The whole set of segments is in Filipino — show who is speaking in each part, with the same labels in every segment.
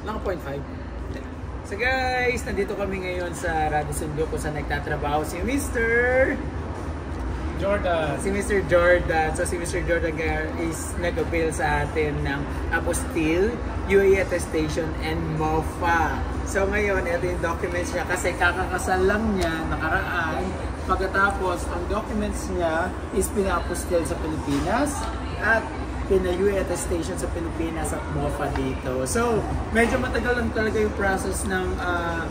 Speaker 1: Mga 0.5. So guys, nandito kami ngayon sa Radisson Blu kung saan nagtatrabaho si Mr.
Speaker 2: Jordan.
Speaker 1: Si Mr. Jordan. So si Mr. Jordan is nag-avail sa atin ng apostille, UAE attestation, and MOFA. So ngayon, ito yung documents niya kasi kakakasal lang niya nakaraan. Pagkatapos, ang documents niya is pina-apostille sa Pilipinas at pina-UAE attestation sa Pilipinas at MOFA dito. So, medyo matagal lang talaga yung process ng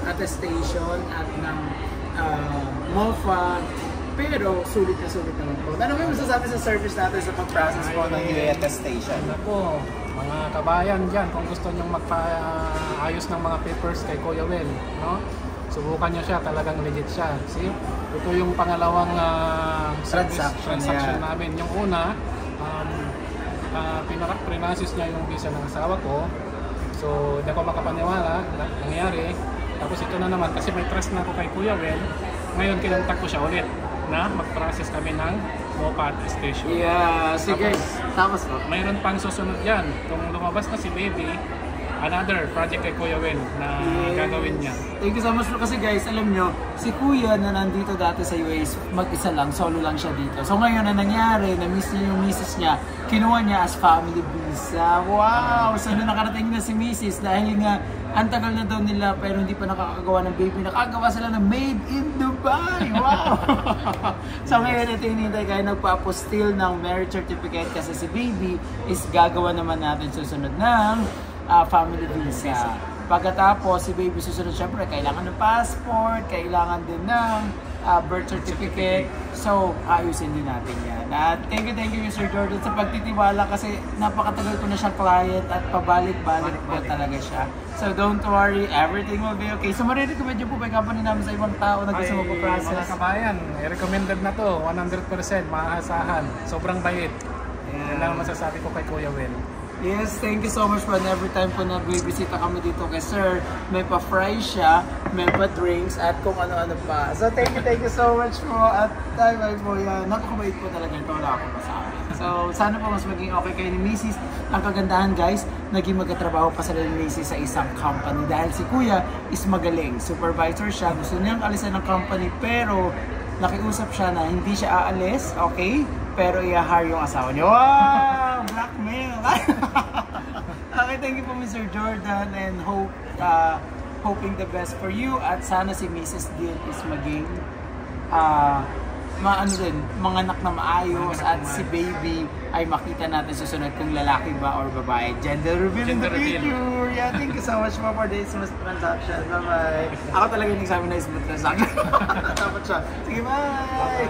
Speaker 1: attestation at ng MOFA. Pero, sulit naman po. Ano may masasabi sa service natin sa pag-process po ng UAE attestation?
Speaker 2: Ano po, mga kabayan dyan, kung gusto nyong magpaayos ng mga papers kay Kuya Will, no? Subukan nyo siya, talagang legit siya. See? Ito yung pangalawang transaction namin. Yung una, pinasis niya yung visa ng asawa ko. So, hindi ako makapaniwala na nangyari. Tapos ito na naman, kasi may trust na ako kay Kuya Will. Ngayon, kinontak ko siya ulit na mag-process kami ng MOFA attestation.
Speaker 1: Yeah, sige. Tapos po.
Speaker 2: Mayroon pang susunod yan. Kung lumabas na si Baby, another project kay Kuya Will na gagawin niya.
Speaker 1: Thank you so much kasi guys, alam nyo, si Kuya na nandito dati sa US, mag-isa lang, solo lang siya dito. So ngayon na nangyari, na-miss niya yung misis niya, kinuha niya as family visa. Wow! So na nakarating na si misis dahil nga ang tagal na daw nila pero hindi pa nakakagawa ng baby. Nakagawa sila ng made in Dubai! Wow! So ngayon ito hinihintay kayo nagpa-apostille ng marriage certificate kasi si Baby is gagawa naman natin susunod ng family visa. Pagkatapos si Baby susunod, syempre kailangan ng passport, kailangan din ng birth certificate. So ayusin din natin yan. At thank you Mr. Jordan sa pagtitiwala kasi napakatagal ko na siyang client at pabalik-balik po talaga siya. So don't worry, everything will be okay. So marirecommend nyo po ba yung company namin sa ibang tao na gusto mo po-process?
Speaker 2: Mga kabayan, recommended na to, 100%, maaasahan. Sobrang bait. Yan lang masasabi ko kay Kuya Will.
Speaker 1: Yes, thank you so much po. Every time po nag-visita kami dito kay Sir, may pa-fry siya, may pa-drinks, at kung ano-ano pa. So thank you so much po. At tayo po yan. Napakabait po talaga ito. Wala akong masabi. So sana po mas maging okay kayo ni Mrs. Ang kagandahan guys, naging magkatrabaho pa sila ni Mrs. sa isang company. Dahil si Kuya is magaling. Supervisor siya. Gusto niyang alisan ng company pero nakiusap siya na hindi siya aalis, okay? Pero i-hire yung asawa niya. Wow! Blackmail! Okay, thank you po Mr. Jordan and hoping the best for you at sana si Mrs. din is maging manganak na maayos at si Baby ay makita natin susunod kung lalaki ba or babae. Gender reveal in the future! Yeah, thank you so much for the smooth transaction. Bye-bye! Ako talaga yung nagsabi na smooth transaction. Dapat siya. Sige, bye!